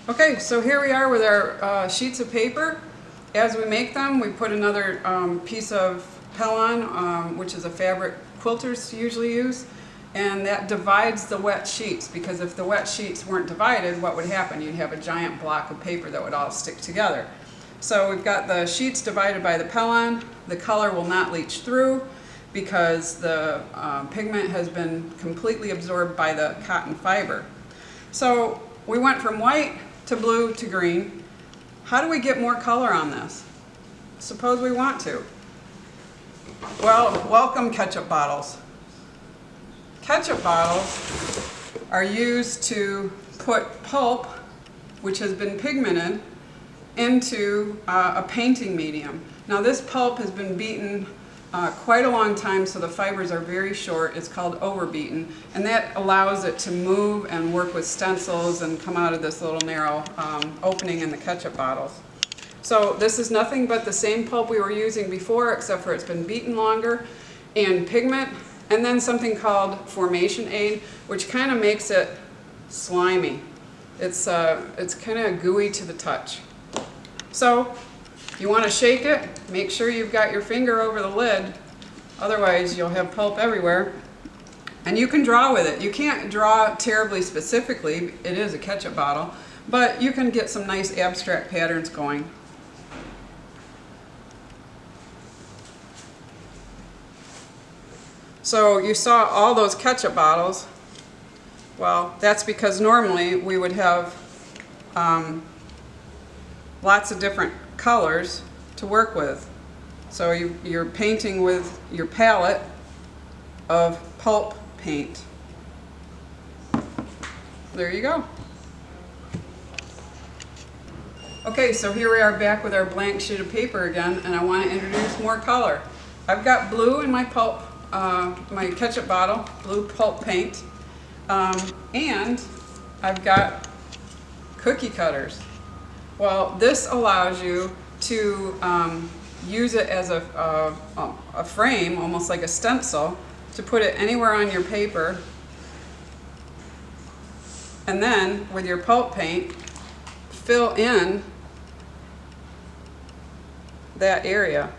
Okay, so here we are with our sheets of paper. As we make them, we put another piece of Pellon, which is a fabric quilters usually use, and that divides the wet sheets, because if the wet sheets weren't divided, what would happen? You'd have a giant block of paper that would all stick together. So we've got the sheets divided by the Pellon. The color will not leach through because the pigment has been completely absorbed by the cotton fiber. So we went from white to blue to green. How do we get more color on this? Suppose we want to. Well, welcome ketchup bottles. Ketchup bottles are used to put pulp, which has been pigmented, into a painting medium. Now this pulp has been beaten quite a long time, so the fibers are very short. It's called overbeaten, and that allows it to move and work with stencils and come out of this little narrow opening in the ketchup bottles. So this is nothing but the same pulp we were using before, except for it's been beaten longer, and pigment, and then something called formation aid, which kind of makes it slimy. It's kind of gooey to the touch. So you want to shake it, make sure you've got your finger over the lid, otherwise you'll have pulp everywhere. And you can draw with it. You can't draw terribly specifically, it is a ketchup bottle, but you can get some nice abstract patterns going. So you saw all those ketchup bottles. Well, that's because normally we would have lots of different colors to work with. So you're painting with your palette of pulp paint. There you go. Okay, so here we are back with our blank sheet of paper again, and I want to introduce more color. I've got blue in my pulp, my ketchup bottle, blue pulp paint, and I've got cookie cutters. Well, this allows you to use it as a frame, almost like a stencil, to put it anywhere on your paper, and then with your pulp paint, fill in that area.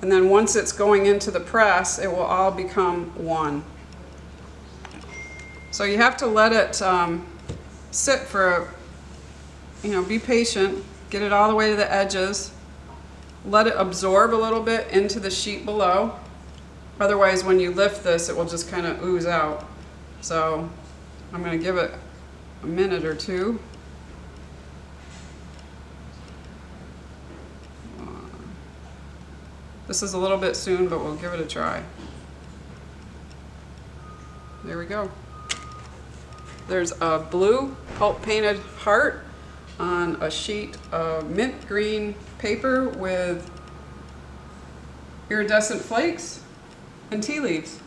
And then once it's going into the press, it will all become one. So you have to let it sit for, be patient, get it all the way to the edges, let it absorb a little bit into the sheet below. Otherwise, when you lift this, it will just kind of ooze out. So I'm going to give it a minute or two. This is a little bit soon, but we'll give it a try. There we go. There's a blue pulp painted heart on a sheet of mint green paper with iridescent flakes and tea leaves.